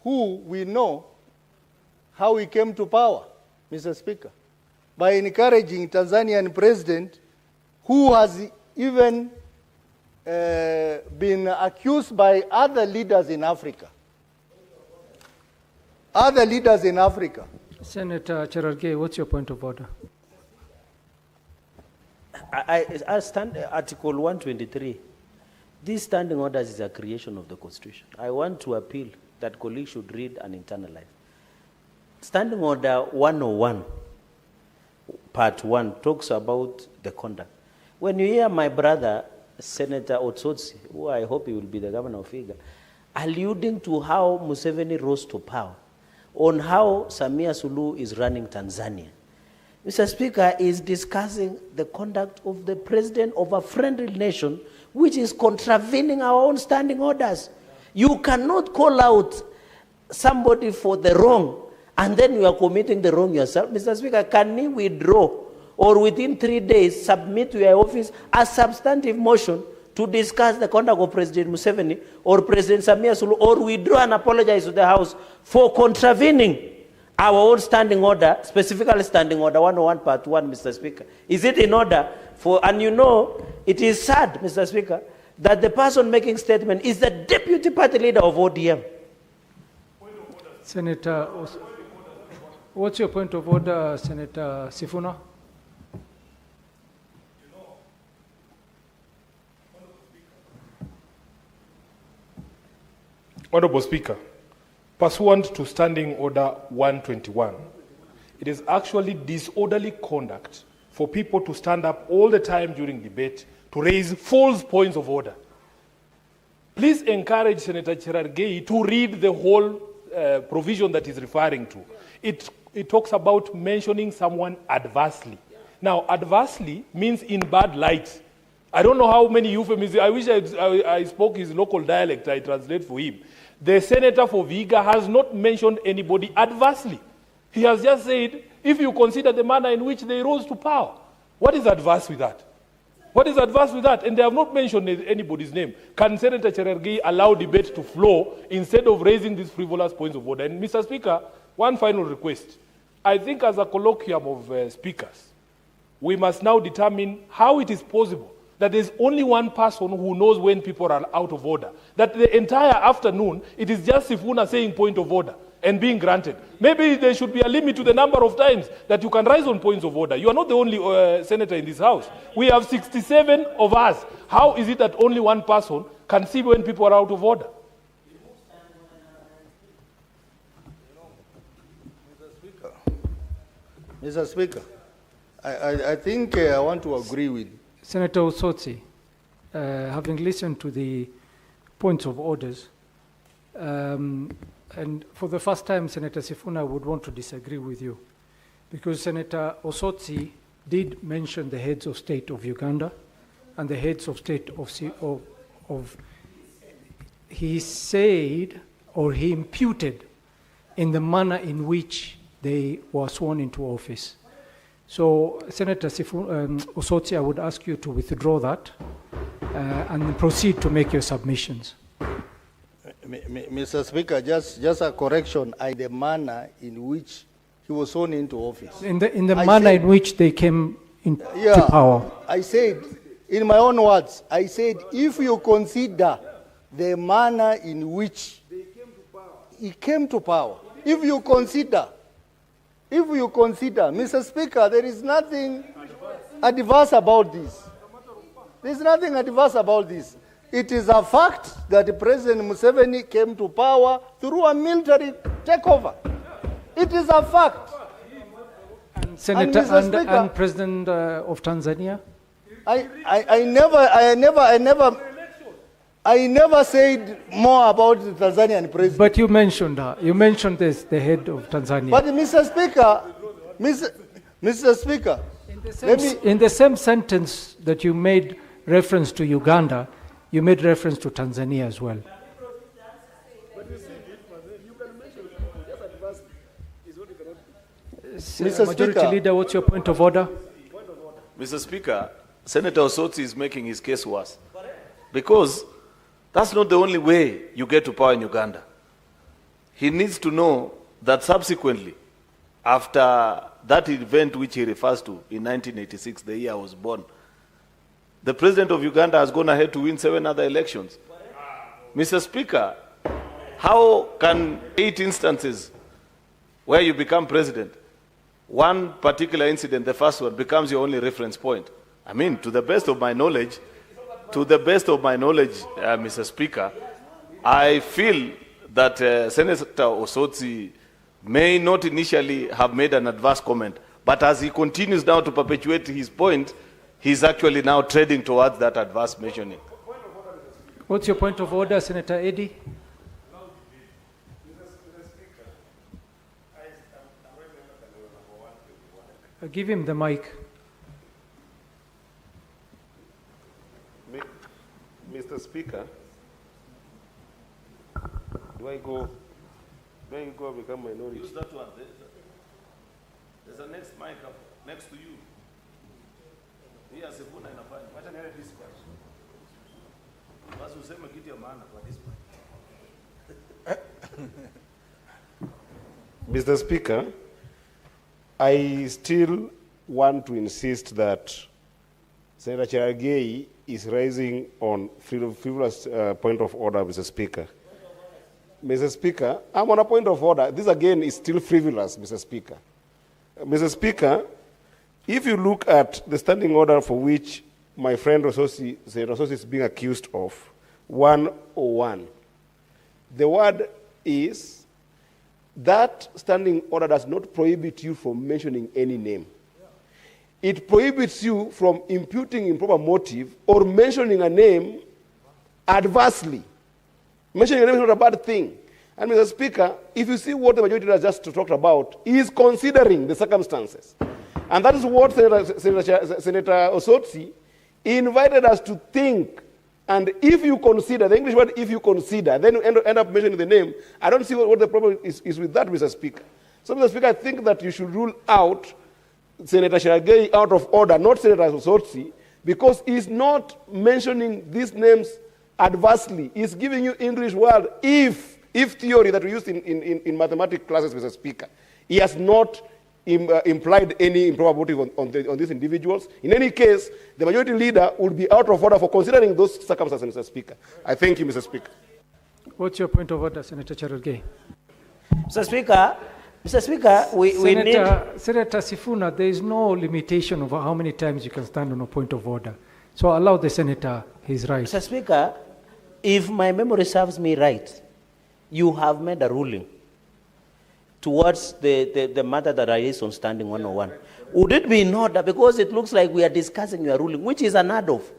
who we know how he came to power, Mr. Speaker, by encouraging Tanzanian president who has even been accused by other leaders in Africa. Other leaders in Africa. Senator Cherargei, what's your point of order? I stand Article 123. These standing orders is a creation of the Constitution. I want to appeal that colleagues should read and internalize. Standing Order 101, Part 1, talks about the conduct. When you hear my brother, Senator Osotsi, who I hope he will be the governor of Iga, alluding to how Museveni rose to power, on how Samia Suluhu is running Tanzania, Mr. Speaker is discussing the conduct of the president of a friendly nation which is contravening our own standing orders. You cannot call out somebody for the wrong and then you are committing the wrong yourself. Mr. Speaker, can you withdraw or within 3 days submit to your office a substantive motion to discuss the conduct of President Museveni or President Samia Suluhu, or withdraw and apologize to the House for contravening our own standing order, specifically standing order 101 Part 1, Mr. Speaker? Is it in order for, and you know, it is sad, Mr. Speaker, that the person making statement is the deputy party leader of ODM. Senator, what's your point of order, Senator Sifuna? Honorable Speaker, pursuant to Standing Order 121, it is actually disorderly conduct for people to stand up all the time during debate to raise false points of order. Please encourage Senator Cherargei to read the whole provision that he's referring to. It talks about mentioning someone adversely. Now, adversely means in bad light. I don't know how many euphemisms. I wish I spoke his local dialect. I translate for him. The senator for Viga has not mentioned anybody adversely. He has just said, if you consider the manner in which they rose to power. What is adverse with that? What is adverse with that? And they have not mentioned anybody's name. Can Senator Cherargei allow debate to flow instead of raising these frivolous points of order? And Mr. Speaker, one final request. I think as a colloquium of speakers, we must now determine how it is possible that there's only one person who knows when people are out of order. That the entire afternoon, it is just Sifuna saying point of order and being granted. Maybe there should be a limit to the number of times that you can rise on points of order. You are not the only senator in this house. We have 67 of us. How is it that only one person can see when people are out of order? Mr. Speaker, I think I want to agree with Senator Osotsi, having listened to the points of orders, and for the first time, Senator Sifuna would want to disagree with you, because Senator Osotsi did mention the heads of state of Uganda and the heads of state of he said, or he imputed in the manner in which they were sworn into office. So, Senator Osotsi, I would ask you to withdraw that and proceed to make your submissions. Mr. Speaker, just a correction. The manner in which he was sworn into office. In the manner in which they came into power. I said, in my own words, I said, if you consider the manner in which he came to power, if you consider, Mr. Speaker, there is nothing adverse about this. There is nothing adverse about this. It is a fact that President Museveni came to power through a military takeover. It is a fact. And Senator and President of Tanzania? I never said more about the Tanzanian president. But you mentioned her. You mentioned this, the head of Tanzania. But Mr. Speaker, in the same sentence that you made reference to Uganda, you made reference to Tanzania as well. Mr. Majority Speaker. Leader, what's your point of order? Mr. Speaker, Senator Osotsi is making his case worse. Because that's not the only way you get to power in Uganda. he needs to know that subsequently, after that event which he refers to in 1986, the year I was born, the president of Uganda has gone ahead to win 7 other elections. Mr. Speaker, how can 8 instances where you become president, one particular incident, the first one, becomes your only reference point? I mean, to the best of my knowledge, Mr. Speaker, I feel that Senator Osotsi may not initially have made an adverse comment, but as he continues now to perpetuate his point, he's actually now treading towards that adverse mentioning. What's your point of order, Senator Eddy? Give him the mic. Mr. Speaker, do I go become minority? Use that one. There's a next mic up next to you. Here, Sifuna inafanya. Wacha nione dispatch. Basi useme kitu ya maana kwa dispatch. Mr. Speaker, I still want to insist that Senator Cherargei is raising on frivolous point of order, Mr. Speaker. Mr. Speaker, I'm on a point of order. This again is still frivolous, Mr. Speaker. Mr. Speaker, if you look at the standing order for which my friend Osotsi, Senator Osotsi is being accused of, 101, the word is that standing order does not prohibit you from mentioning any name. It prohibits you from imputing improper motive or mentioning a name adversely. Mentioning a name is not a bad thing. And Mr. Speaker, if you see what the majority has just talked about, he is considering the circumstances. And that is what Senator Osotsi invited us to think. And if you consider, the English word, if you consider, then you end up mentioning the name. I don't see what the problem is with that, Mr. Speaker. So, Mr. Speaker, I think that you should rule out Senator Cherargei out of order, not Senator Osotsi, because he's not mentioning these names adversely. He's giving you English word if theory that we used in mathematics classes, Mr. Speaker. He has not implied any improper motive on these individuals. In any case, the majority leader will be out of order for considering those circumstances, Mr. Speaker. I thank you, Mr. Speaker. What's your point of order, Senator Cherargei? Mr. Speaker, we need... Senator Sifuna, there is no limitation over how many times you can stand on a point of order. So allow the senator his right. Mr. Speaker, if my memory serves me right, you have made a ruling towards the matter that I raised on standing 101. Would it be in order, because it looks like we are discussing your ruling, which is unheard of,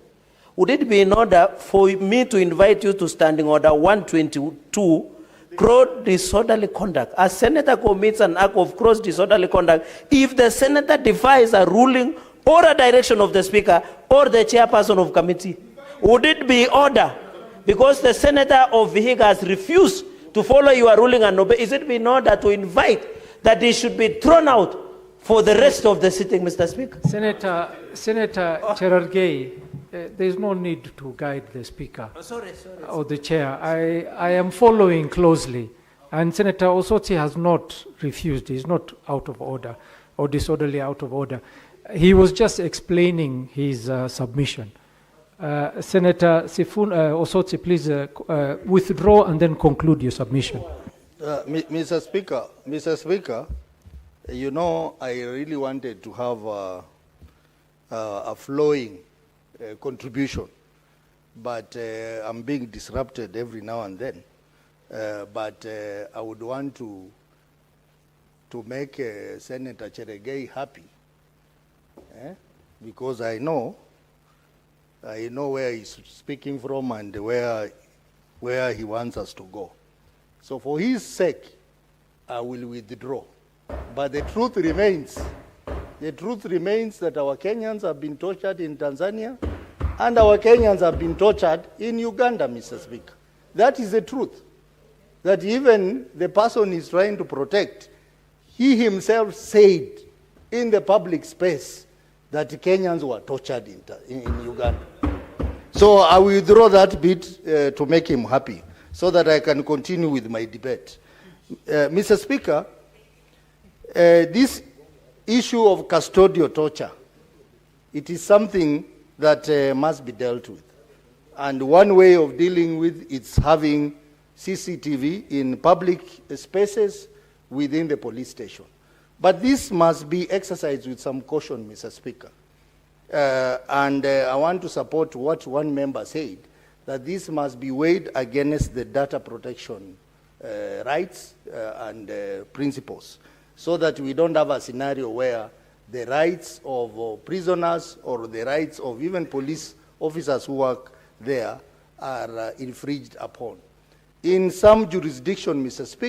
would it be in order for me to invite you to standing order 122, gross disorderly conduct? A senator commits an act of gross disorderly conduct if the senator defies a ruling or a direction of the speaker or the chairperson of committee. Would it be order? Because the senator of Vihiga has refused to follow your ruling and obey, is it in order to invite that he should be thrown out for the rest of the sitting, Mr. Speaker? Senator Cherargei, there is no need to guide the speaker or the chair. I am following closely, and Senator Osotsi has not refused. He is not out of order or disorderly out of order. He was just explaining his submission. Senator Osotsi, please withdraw and then conclude your submission. Mr. Speaker, you know, I really wanted to have a flowing contribution, but I'm being disrupted every now and then. But I would want to make Senator Cherargei happy, because I know where he's speaking from and where he wants us to go. So for his sake, I will withdraw. But the truth remains that our Kenyans have been tortured in Tanzania and our Kenyans have been tortured in Uganda, Mr. Speaker. That is the truth. That even the person he's trying to protect, he himself said in the public space that Kenyans were tortured in Uganda. So I withdraw that bit to make him happy so that I can continue with my debate. Mr. Speaker, this issue of custodial torture, it is something that must be dealt with. And one way of dealing with it's having CCTV in public spaces within the police station. But this must be exercised with some caution, Mr. Speaker. I want to support what one member said, that this must be weighed against the data protection rights and principles, so that we don't have a scenario where the rights of prisoners or the rights of even police officers who work there are infringed upon. In some jurisdiction, Mr. Speaker,